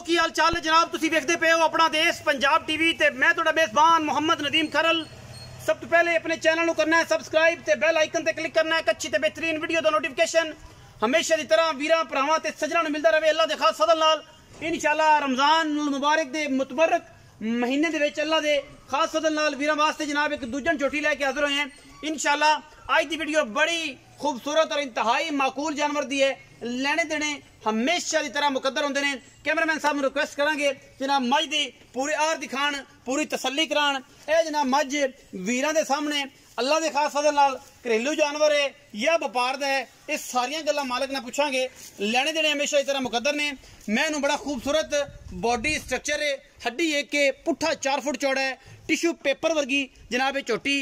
की हाल चाल है जनाब, तुसी देखते पे हो अपना देश पंजाब टीवी ते मैं तुहाडा मेजबान मोहम्मद नदीम खरल। सब तो पहले अपने चैनल को करना है सबसक्राइब ते बेल आइकन ते क्लिक करना है एक अच्छी ते बेहतरीन वीडियो दा नोटिफिकेशन हमेशा की तरह वीरां भरावां ते सज्जनां नूं मिलदा रहे। अल्लाह दे खास फजल नाल इंशाअल्लाह रमजान मुबारक दे मुतबरक महीने दे विच अल्लाह दे खास फजल नाल वीरां वास्ते जनाब एक दूजन चोटी लेके हाजिर होए हैं। इंशाअल्लाह आज दी वीडियो बड़ी खूबसूरत और इंतहाई माकूल जानवर दी है। लेने देने हमेशा की तरह मुकद्दर होंदे ने। कैमरामैन साहब रिक्वेस्ट करांगे जनाब मज दी पूरी आर दिखाण, पूरी तसल्ली कराण। ए जनाब मज वीरां दे सामने अल्लाह दे खास फजल नाल घरेलू जानवर है या व्यापार दा है, ये सारियां गल्लां मालिक ने पूछांगे। लेने देने हमेशा की तरह मुकद्दर ने। मैं इनू बड़ा खूबसूरत बॉडी स्ट्रक्चर है, हड्डी एक के पुट्ठा 4 फुट चौड़ा है, टिश्यू पेपर वर्गी जनाब झोटी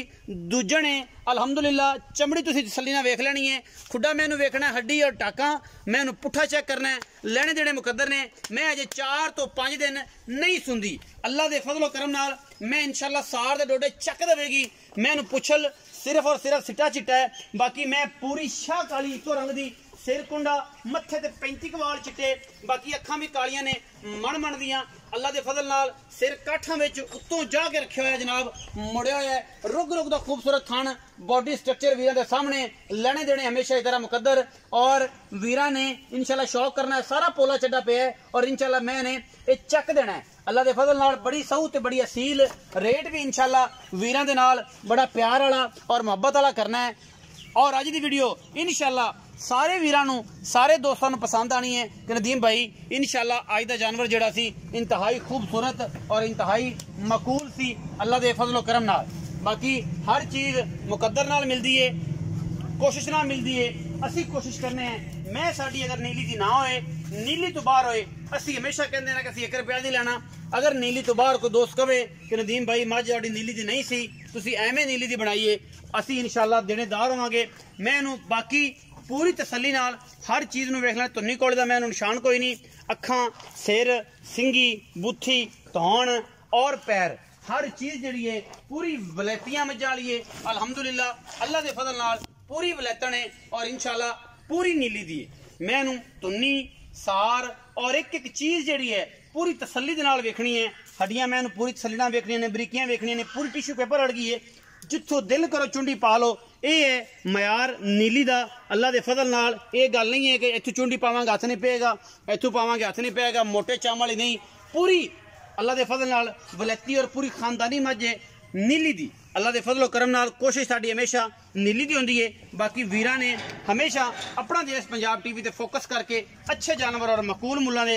दूजन है। अलहमदुलिल्लाह चमड़ी तुसी तसल्ली नाल वेख लेनी है। खुड्डा मैनू वेखना हड्डी और टाका, मैं इनू पुट्ठा चेक करना है। लेने देने मुकद्दर ने। मैं अजे 4 तो 5 दिन नहीं सुनदी। अल्लाह दे फजलो करम नाल मैं इंशाअल्लाह सार दे डोडे चक देवेगी। मैं इनू पुछल सिर्फ और सिर्फ सिट्टा चिट्टा है, बाकी मैं पूरी शाह काली इको रंग दी, सिर कुंडा मत्थे ते 35 वाल चिट्टे, बाकी अखां भी कालियां ने मन दियां। अल्लाह दे फजल नाल सिर काठां विच उत्तों जा के रखिया होया जनाब, मुड़िया होया है। रुग रुग दा खूबसूरत थान, बॉडी स्ट्रक्चर वीरां दे सामने। लेने देने हमेशा की तरह मुकद्दर और वीरां ने इंशाअल्लाह शौक करना है। सारा पोला चड्डा पे है और इंशाअल्लाह मैंने ये चक देना है। अल्लाह दे फजल नाल बड़ी सहू ते बड़ी असील रेट भी इंशाअल्लाह वीरां दे नाल बड़ा प्यार वाला और मोहब्बत वाला करना है। और अज दी वीडियो इंशाअल्लाह सारे वीरां नूं सारे दोस्तां नूं पसंद आनी है कि नदीम भाई इंशाअल्लाह अज दा जानवर जिहड़ा सी इंतहाई खूबसूरत और इंतहाई मकूल सी अल्लाह दे फजलो करम नाल। बाकी हर चीज़ मुकद्दर नाल मिलदी है, कोशिश नाल मिलदी है। असी कोशिश करने हैं मैं साडी अगर नीली दी ना होए, नीली तो बाहर होए, असी हमेशा कहते हैं कि असी 1 रुपया नहीं लेना। अगर नीली तो बाहर कोई दोस्त कहे कि नदीम भाई मझ साडी नीली दी नहीं सी, तुसी एवें नीली दी बनाइए, असी इंशाअल्लाह देनेदार होवांगे। मैं इनू बाकी पूरी तसल्ली नाल हर चीज़ नूं वेख लें। तुन्नी कोले दा मैं निशान कोई नहीं, अखां सिर सिंगी बुत्थी धौण और पैर हर चीज़ जिहड़ी है पूरी वलैतियां मज्जां वाली है। अल्हम्दुलिल्लाह अल्लाह दे फजल नाल पूरी वलैतन है और इंशाअल्लाह पूरी नीली दी है। मैं इनू तुन्नी सार और एक एक चीज़ जिहड़ी है पूरी तसल्ली दे नाल वेखनी है। हड्डियां मैं इनू पूरी तसल्ली नाल वेखनियां ने, बरीकियां वेखनियां ने, पूरी टिश्यू पेपर अड़ गई है। जिथों दिल करो चुंडी पा लो, ये है मयार नीली दा। अल्लाह दे फजल नाल ये गल नहीं है कि इत्थों चुंडी पावांगे हथ नहीं पेगा, इत्थों पावांगे हथ नहीं पेगा, मोटे चाम वाली नहीं। पूरी अल्लाह दे फजल नाल वलैती और पूरी खानदानी मझ है नीली दी। अल्लाह दे फजलो करम नाल कोशिश साडी हमेशा नीली दी होंदी है। बाकी वीरां ने हमेशा अपना देश पंजाब टीवी ते फोकस करके अच्छे जानवर और मकूल मुल्लां दे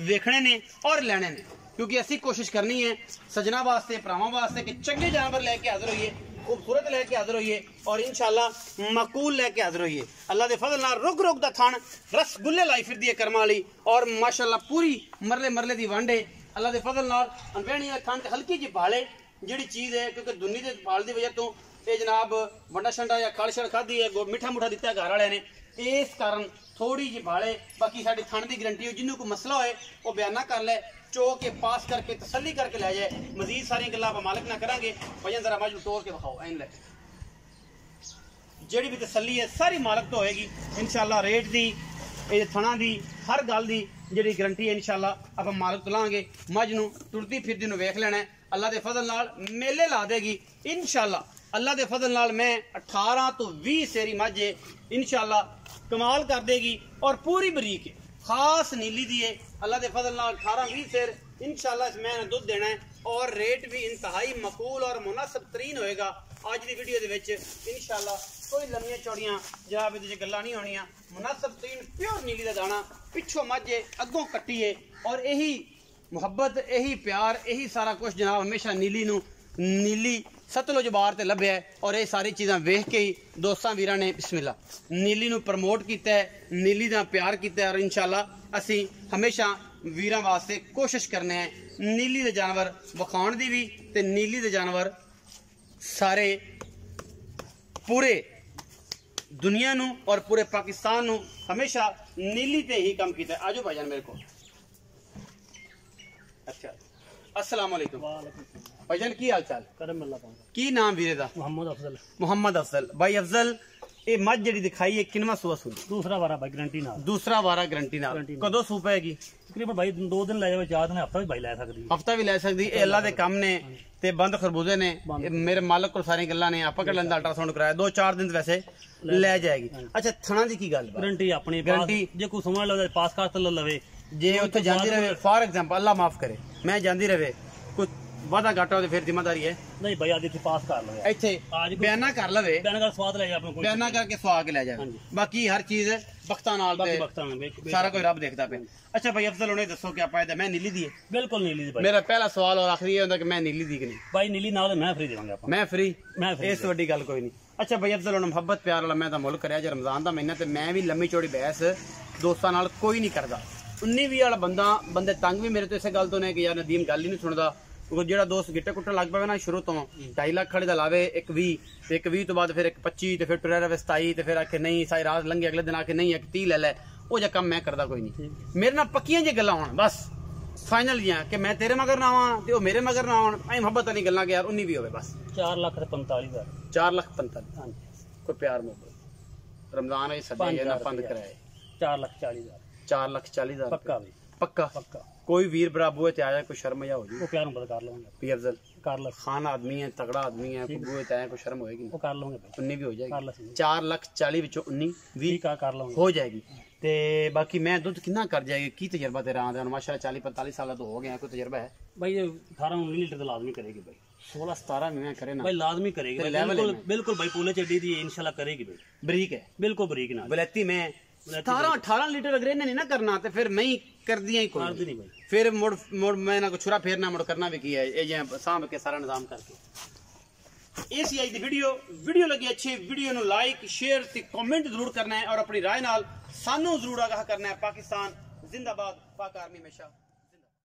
वेखने ने और लेने ने, क्योंकि असी कोशिश करनी है सजना वास्ते भरावां वास्ते कि चंगे जानवर लेके हाजिर होइए, खूबसूरत लेके हाजिर होइए और इंशाअल्लाह मकूल लेके हाजिर होइए। अल्लाह दे फजल नाल रुग रुग दा थान रसगुल्ले लाई फिरदी है करमां वाली और माशाअल्लाह पूरी मरले मरले दी वंड है। अल्लाह दे फजल नाल अनवेणी थान ते हल्की जी भाले जिहड़ी चीज़ है, क्योंकि दुन्नी दे भाल दी वजह तो ये जनाब वंडा शंडा या खड़ शड़ खाधी है, मिठा मुठा दिता घर वाले ने, इस कारण थोड़ी जी भाले। बाकी साडी थान की गारंटी हो, जिन्होंने कोई मसला होए वो बयाना कर ले, चो के पास करके तसल्ली करके लै जाए। मजीद सारी गल्लां आप मालिक ना करांगे। भजन जरा मजू तोड़ के विखाओ एन ले, जिहड़ी भी तसल्ली है सारी मालिक तो होएगी इंशाअल्लाह। रेट दी थणा दी हर गल दी जिहड़ी गारंटी है इंशाअल्लाह आप मालिक तो लांगे। मझ नूं टुरदी फिरदी नूं वेख लेना है, अल्लाह दे फजल नाल मेले ला देगी इंशाअल्लाह। अल्लाह दे फजल नाल मैं 18 तो 20 सेरी मझ इंशाअल्लाह कमाल कर देगी और पूरी बरीक है, खास नीली दी है। अल्लाह दे फजल नाल 18-20 सेर इंशाअल्लाह इस मैंने दुध देना है और रेट भी इंतहाई मकूल और मुनासिब तरीन होएगा। आज की वीडियो दे विच इंशाअल्लाह कोई लम्मियां चौड़ियां जनाब इहदे च गल्लां नहीं होनियां। मुनासिब तरीन प्योर नीली दा दाना, पिछों मझ अगों कट्टी है और यही मुहब्बत यही प्यार यही सारा कुछ जनाब हमेशा नीली नूं नीली सतलुज बार ते लभ्या है। और ये सारी चीज़ां वेख के ही दोस्तां वीरां ने बिस्मिल्लाह नीली नूं प्रमोट किया है, नीली दा प्यार किया है और इंशाअल्लाह असी हमेशा वीरां वास्ते कोशिश करने हैं नीली दे जानवर विखाउण दी भी ते नीली दे जानवर सारे पूरे दुनिया नूं और पूरे पाकिस्तान नूं हमेशा नीली ते ही काम किया। आजो भाईजान मेरे को। अच्छा अस्सलाम वालेकुम भाईजान, की हाल चाल? करम अल्लाह पाक। की नाम वीरे दा? मोहम्मद अफजल। मोहम्मद अफजल भाई। अफजल ये मझ जी दिखाई है किनवा सूआ सूई? दूसरा वारा भाई गारंटी नाल। दूसरा वारा गारंटी नाल। कदों सू पेगी? तकरीबन भाई 2 दिन ले जावे, 4 दिन, हफ्ता भी भाई ले सकदी। हफ्ता भी ले सकदी। ये अल्लाह दे काम ने ते बंद खरबूजे ने। मेरे मालक को सारी गल्लां ने आपा कर लेंदा, अल्ट्रासाउंड कराया 2-4 दिन वैसे ले जाएगी। अच्छा थणा दी की गल? गारंटी अपनी गारंटी। जे कोई समझ लवे पास कास्ट लवे, जे उत्थे जांदी रहे फॉर एग्जांपल अल्लाह माफ करे मैं जांदी रहे कुछ वादा घाटा होवे फिर जिम्मेदारी है नहीं भाई। आज इत्थे पास कर लवे, इत्थे बयाना कर लवे, बयाना कर स्वाद ले जा अपने कोई, बयाना करके स्वाद के ले जाए। बाकी हर चीज बख्ता नाल ते सारा कोई रब देखता पे। अच्छा भाई अफजल उन्हें दसो क्या फायदा? मैं नीली दी है? बिल्कुल नीली दी भाई। मेरा पहला सवाल और आखिरी ये होंदा कि मैं नीली दी कि नहीं? भाई नीली नाल मैं फ्री देवांगा आपको। मैं फ्री इस वड्डी गल कोई नहीं। अच्छा भाई अफजल उन्हें मोहब्बत प्यार वाला मैं तो मुल्क करया जे रमजान दा महीना ते मैं भी लम्मी चौड़ी बहस दोस्तां नाल कोई नहीं करदा। 19-20 वाला बंदे तंग भी मेरे तो इस गल तो ने कि यार नदीम गल ही नहीं सुनदा। क्योंकि जो दोस्त गिट्टे कुट्टन लग पवे ना शुरू तो 2.5 लाख खड़े का लावे, एक 20 तो बाद फिर एक 25 तो फिर टुरिया रहे 27 तो फिर आके नहीं सारी रात लंघे अगले दिन आके नहीं एक 30 ले लै। वो जो कम मैं करदा कोई नहीं। मेरे ना पक्कियां जी गल्लां होण बस फाइनल जियां कि मैं तेरे मगर ना आवां ते ओ मेरे मगर ना आउण। ऐ मोहब्बत वाली गल्लां कि यार 19 भी होवे बस। 4,45,000 4,45,000 कोई प्यार मोहब्बत रमजान है सदी ना बंद कराए 4,40,000 4,40,000 पक्का भाई पक्का पक्का। कोई वीर बराबू ते आया कोई शर्म या हो जी? वो प्यार मोहब्बत कर लूंगा। पी अफजल कर लो, खान आदमी है तगड़ा आदमी है, बूए ते आया कोई शर्म होएगी? वो कर लूंगे 19 भी हो जाएगी। 4,40,000 विचों 19-20 कर लूंगा हो जाएगी। ते बाकी मैं दुध कितना कर जाएगी? की तजर्बा तेरा आंदा? माशाल्लाह 40-45 साल तो हो गया, कोई तजर्बा है भाई? 18-19 लीटर तो लाजमी करेगी भाई। 16-17 में करे ना भाई लाजमी करेगी। बिल्कुल बिल्कुल भाई पूले चड्डी दी इंशाल्लाह करेगी भाई। बरीक है बिल्कुल बरीक ना बलैती में 17-18 लीटर अगर इन्हें नहीं ना करना तो फिर मैं ही कर दिया ही कोई नहीं भाई। फिर मुड़ मैं ना छुरा फेरना मुड़ करना भी किया है ये सांभ के सारा निजाम करके। इस आई दी वीडियो लगी अच्छी वीडियो नु लाइक शेयर ते कमेंट जरूर करना है और अपनी राय नाल सानू जरूर आगाह करना है। पाकिस्तान जिंदाबाद, पाक आर्मी हमेशा